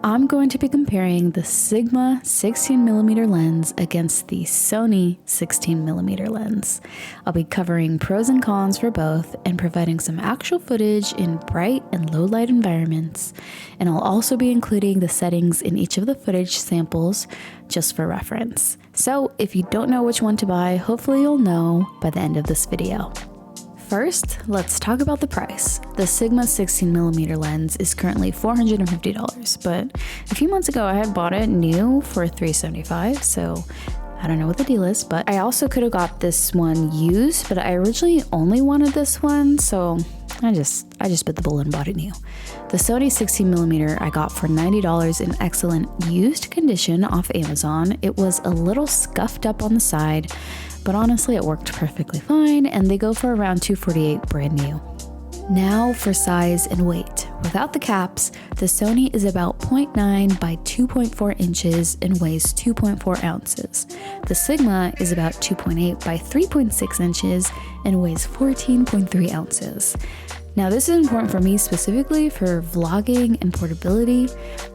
I'm going to be comparing the Sigma 16mm lens against the Sony 16mm lens. I'll be covering pros and cons for both and providing some actual footage in bright and low light environments. And I'll also be including the settings in each of the footage samples just for reference. So if you don't know which one to buy, hopefully you'll know by the end of this video. First, let's talk about the price. The Sigma 16mm lens is currently $450, but a few months ago I had bought it new for $375, so I don't know what the deal is, but I also could have got this one used, but I originally only wanted this one, so I just bit the bullet and bought it new. The Sony 16mm I got for $90 in excellent used condition off Amazon. It was a little scuffed up on the side, but honestly it worked perfectly fine, and they go for around $248 brand new. Now for size and weight. Without the caps, the Sony is about 0.9 by 2.4 inches and weighs 2.4 ounces. The Sigma is about 2.8 by 3.6 inches and weighs 14.3 ounces. Now this is important for me specifically for vlogging and portability.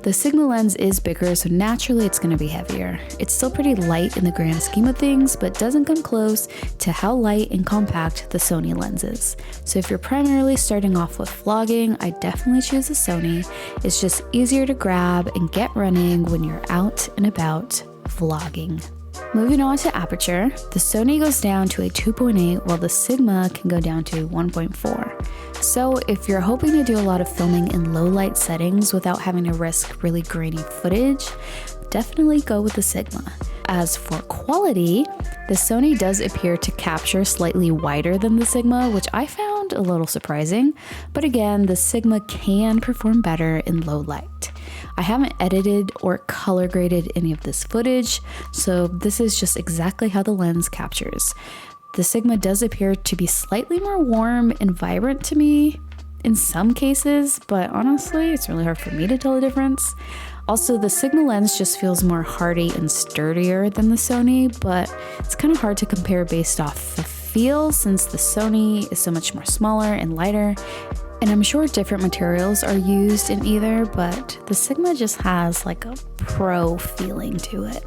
The Sigma lens is bigger, so naturally it's going to be heavier. It's still pretty light in the grand scheme of things, but doesn't come close to how light and compact the Sony lens is. So if you're primarily starting off with vlogging, I definitely choose the Sony. It's just easier to grab and get running when you're out and about vlogging. Moving on to aperture, the Sony goes down to a 2.8 while the Sigma can go down to 1.4. So if you're hoping to do a lot of filming in low light settings without having to risk really grainy footage, definitely go with the Sigma. As for quality, the Sony does appear to capture slightly wider than the Sigma, which I found a little surprising, but again, the Sigma can perform better in low light. I haven't edited or color graded any of this footage, so this is just exactly how the lens captures. The Sigma does appear to be slightly more warm and vibrant to me in some cases, but honestly, it's really hard for me to tell the difference. Also, the Sigma lens just feels more hardy and sturdier than the Sony, but it's kind of hard to compare based off the feel since the Sony is so much more smaller and lighter. And I'm sure different materials are used in either, but the Sigma just has like a pro feeling to it.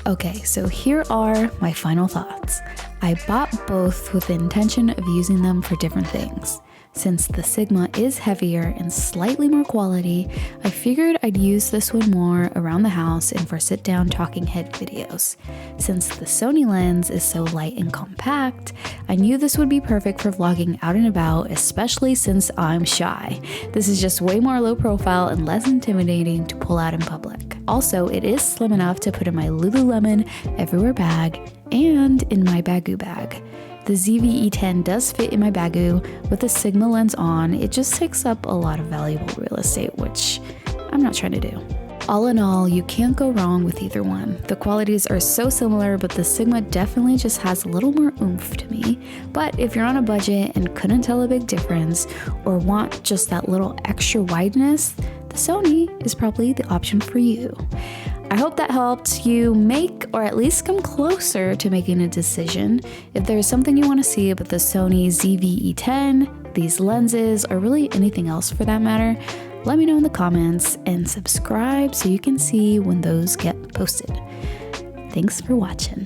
Okay, so here are my final thoughts. I bought both with the intention of using them for different things. Since the Sigma is heavier and slightly more quality, I figured I'd use this one more around the house and for sit-down talking head videos. Since the Sony lens is so light and compact, I knew this would be perfect for vlogging out and about, especially since I'm shy. This is just way more low profile and less intimidating to pull out in public. Also, it is slim enough to put in my Lululemon everywhere bag and in my Baggu bag. The ZV-E10 does fit in my Baggu with the Sigma lens on. It just takes up a lot of valuable real estate, which I'm not trying to do. All in all, you can't go wrong with either one. The qualities are so similar, but the Sigma definitely just has a little more oomph to me. But if you're on a budget and couldn't tell a big difference or want just that little extra wideness, the Sony is probably the option for you. I hope that helped you make or at least come closer to making a decision. If there's something you want to see about the Sony ZV-E10, these lenses, or really anything else for that matter, let me know in the comments and subscribe so you can see when those get posted. Thanks for watching.